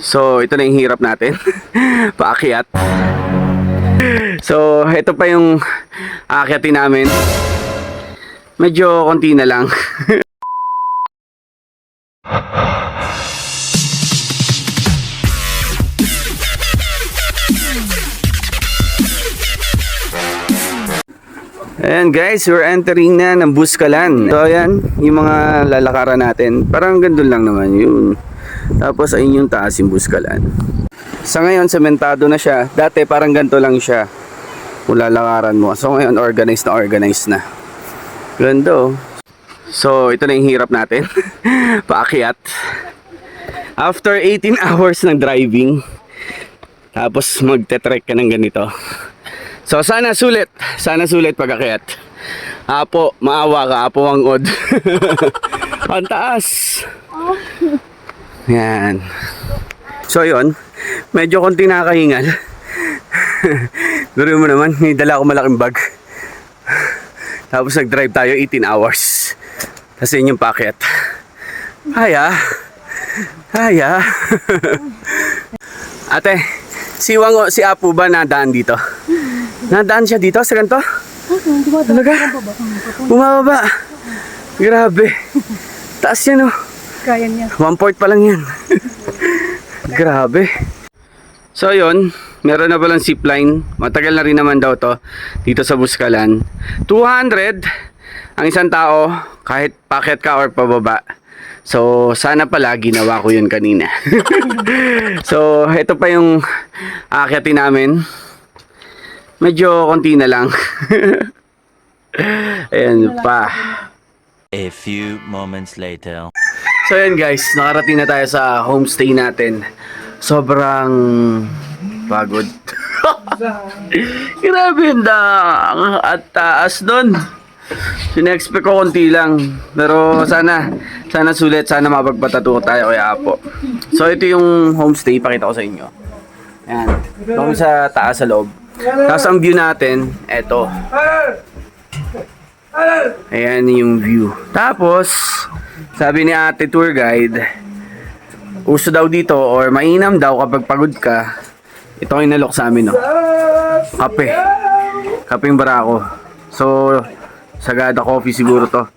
So, ito na yung hirap natin. Paakyat. So, ito pa yung aakyatin namin. Medyo konti na lang. Ayan guys, we're entering na ng Buskalan. So ayan, yung mga lalakaran natin. Parang gandun lang naman yun. Tapos ayun yung taas yung Buskalan. Sa ngayon, sementado na siya. Dati parang ganito lang siya kung lalakaran mo. So ngayon, organized na. Ganda oh. So ito na yung hirap natin. Paakyat. After 18 hours ng driving, tapos magte-trek ka ng ganito. So sana sulit pag-akyat. Apo, maawa ka, apo ang od. Ang taas. Yan. So yun, medyo konti nakakahingal. Duro mo naman, may dala ako malaking bag. Tapos nag-drive tayo 18 hours. Kasi yun yung paakyat. Haya. Ate, si Apo ba nadaan dito? Nadaan siya dito sa ganito? Talaga? Bumababa. Grabe. Taas yan oh. Kaya niya. 1/4 pa lang yan. Grabe. So yun, meron na palang zipline. Matagal na rin naman daw to dito sa Buskalan. 200 ang isang tao kahit paakyat ka or pababa. So sana pala ginawa ko yun kanina. So ito pa yung aakyatin namin. Medyo konti na lang. Ayan pa. A few moments later. So ayan guys, nakarating na tayo sa homestay natin. Sobrang pagod. Grabe yung at taas nun. Sine-expect ko konti lang. Pero sana sulit, sana mapagpatato tayo kay Apo. So ito yung homestay, pakita ko sa inyo. Ayan, ito kami sa taas sa loob. Tapos ang view natin, eto. Ayan yung view. Tapos, sabi ni ate tour guide, uso daw dito or mainam daw kapag pagod ka. Ito yung nalok sa amin, no? Kape. Kapeng barako. So, Sagada Coffee siguro to.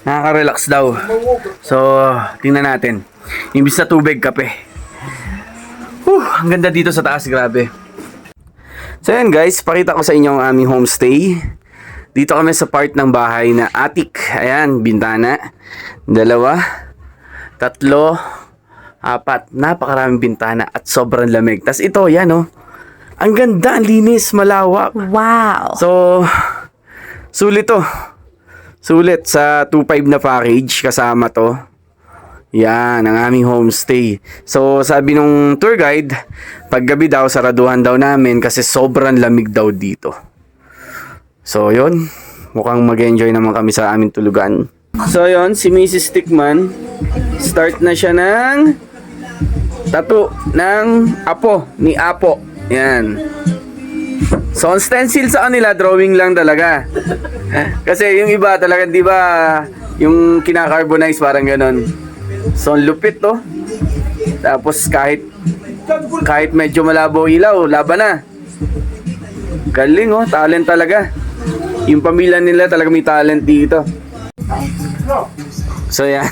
Nakaka-relax daw. So, tingnan natin. Imbis na tubig, kape. Ang ganda dito sa taas, grabe. So yan guys, pakita ko sa inyo ang aming homestay. Dito kami sa part ng bahay na attic. Ayan, bintana. 2, 3, 4. Napakaraming bintana at sobrang lamig. Tas ito, yan oh. Ang ganda, ang linis, malawak. Wow. So, sulit to. Sulit sa 2.5 na package kasama to. Yan, ang aming homestay. So, sabi nung tour guide, paggabi daw, saraduhan daw namin kasi sobrang lamig daw dito. So, yun. Mukhang mag-enjoy naman kami sa aming tulugan. So, yun, si Mrs. Stickman, start na siya ng tattoo ng apo, ni Apo. Yan. So, ang stencil sa kanila, drawing lang talaga. Kasi yung iba talaga, di ba, yung kinakarbonize parang ganon. So, ang lupit to. Tapos, kahit medyo malabo ilaw, laban na. Galing oh, talent talaga. Yung pamilya nila talaga may talent dito. So, yan.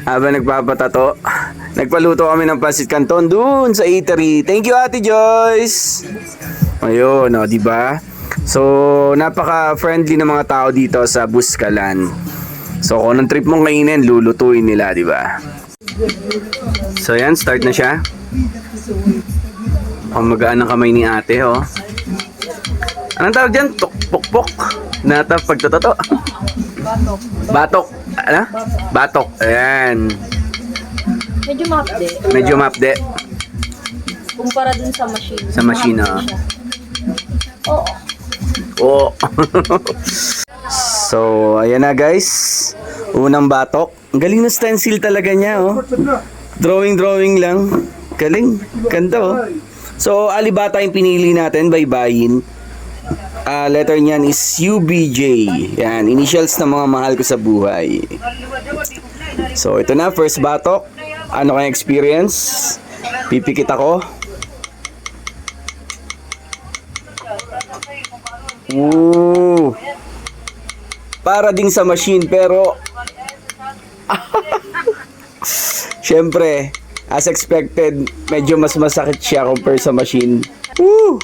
Habang nagpapatato, nagpaluto kami ng pancit canton dun sa eatery. Thank you, Ate Joyce. Ayun, oh, di ba? So, napaka-friendly ng mga tao dito sa Buskalan. So, kung anong trip mong kainin, lulutuin nila, di ba? So, yan, start na siya. Magaan ng kamay ni ate, oh. Anong tawag dyan? Pukpok. Natap pagtatato. Batok. Ano? Batok. Ayan. Medyo mapde. Kumpara dun sa machine. Sa machine, oh. Oo. Oh. So, ayan na guys. Unang batok. Ang galing na stencil talaga niya, oh. Drawing lang. Galing. Ganda, oh. So, Alibata yung pinili natin, baybayin. Letter niyan is UBJ. Yan, initials na mga mahal ko sa buhay. So, ito na, first batok. Ano kayong experience? Pipikit ako. Ooh. Para ding sa machine, pero syempre, as expected, medyo mas masakit siya compare sa machine. Woo!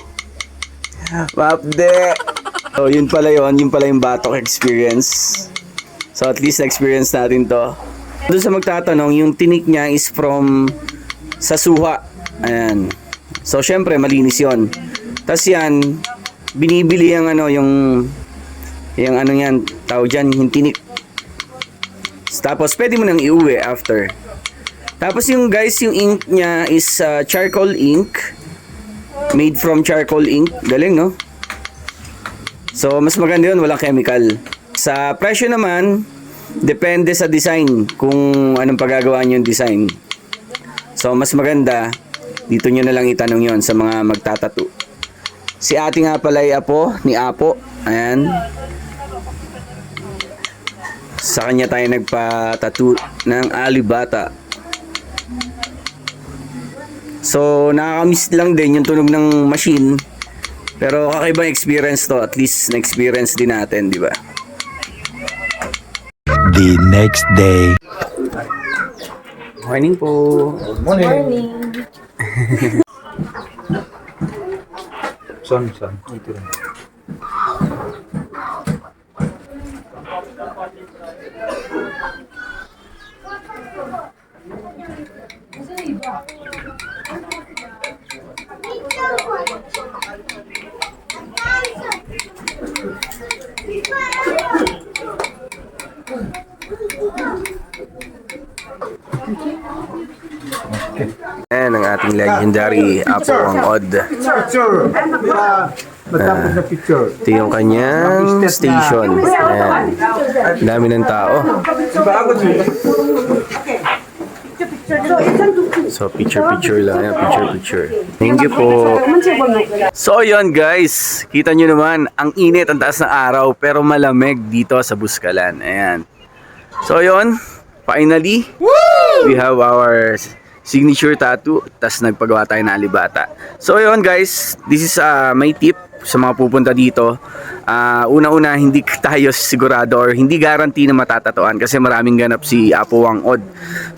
Mapde! So, yun pala yung batok experience. So, at least na-experience natin to. Doon sa magtatanong, yung tinik niya is from sa suha. Ayan. So, syempre, malinis yon. Tapos yan, binibili yung yung ano yan, tawag dyan, yung tinik. Tapos, pwede mo nang iuwi after. Tapos yung guys, yung ink niya is charcoal ink. Made from charcoal ink. Galing, no? So, mas maganda yun, walang chemical. Sa presyo naman, depende sa design, kung anong paggagawa nyo yung design. So, mas maganda, dito nyo na lang itanong yon sa mga magtatattoo. Si ate nga pala ay apo, ni Apo. Ayan. Sa kanya tayo nagpa-tattoo ng Alibata. So, nakakamiss lang din yung tunog ng machine. Pero kakaibang experience to. At least na-experience din natin, di ba? The next day. Morning po. Morning. Son. Ito rin. Ayan ang ating legendary Apo ang Odd. Picture! Matapos na picture. Ito yung kanyang station. Ayan. Dami ng tao. So, picture lang. Ayan, picture. Thank you po. So, yun guys. Kita nyo naman, ang init, ang taas ng araw, pero malamig dito sa Buskalan. Ayan. So, yun. Finally, we have our signature tattoo. Tas nagpagawa tayo ng Alibata. So, yun guys. This is my tip sa mga pupunta dito. Una-una, hindi tayo sigurado or hindi guarantee na matatatuan kasi maraming ganap si Apo Wang Odd.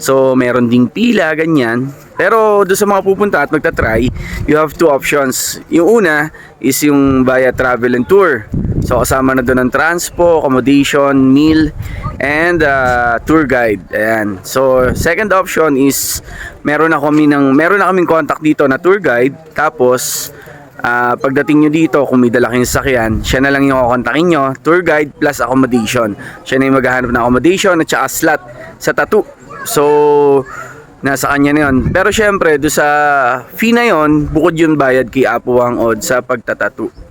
So, meron ding pila, ganyan. Pero doon sa mga pupunta at magta-try, you have two options. Yung una is yung via travel and tour. So, kasama na doon ang transpo, accommodation, meal, and tour guide. Ayan. So, second option is meron na kaming contact dito na tour guide. Tapos, pagdating nyo dito, kung may dala kayong sasakyan, siya na lang yung kukontakin nyo, tour guide plus accommodation. Siya na yung maghahanap ng accommodation at saka slot sa tattoo. So, nasa kanya na yun. Pero syempre, do sa fee na yun, bukod yun bayad kay Apo Wang Odd sa pagtatattoo.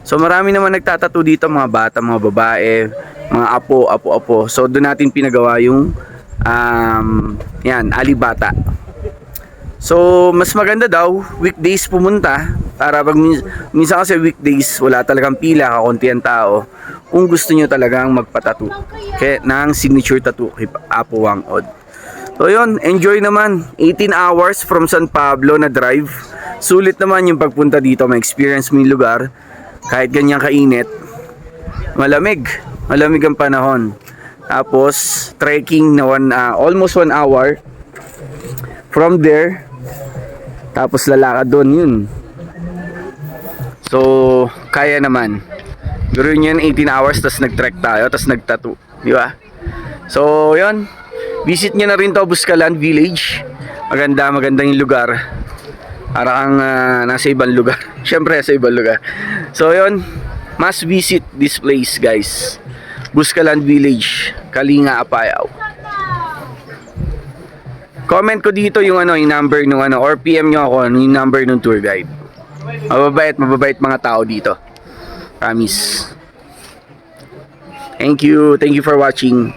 So, marami naman nagtatattoo dito, mga bata, mga babae, mga apo. So, doon natin pinagawa yung Alibata. So, mas maganda daw weekdays pumunta para pag minsan kasi weekdays wala talagang pila, kakunti ang tao. Kung gusto niyo talagang magpa-tattoo ng signature tattoo kay Apo Wang Odd. So, yun, enjoy naman. 18 hours from San Pablo na drive. Sulit naman yung pagpunta dito, ma-experience mo yung lugar. Kahit ganyan kainit, malamig ang panahon. Tapos, trekking na almost 1 hour. From there, tapos lalakad doon yun. So, kaya naman. Pero yun 18 hours, tapos nag-trek tayo, tapos nag-tattoo. Di ba? So, yun. Visit nyo na rin to, Buskalan Village. Maganda yung lugar. Para kang nasa ibang lugar. Syempre, sa ibang lugar. So, yun. Must visit this place, guys. Buskalan Village, Kalinga, Apayao. Comment ko dito yung number nung or PM nyo ako yung number ng tour guide. Mababait mga tao dito. Promise. Thank you for watching.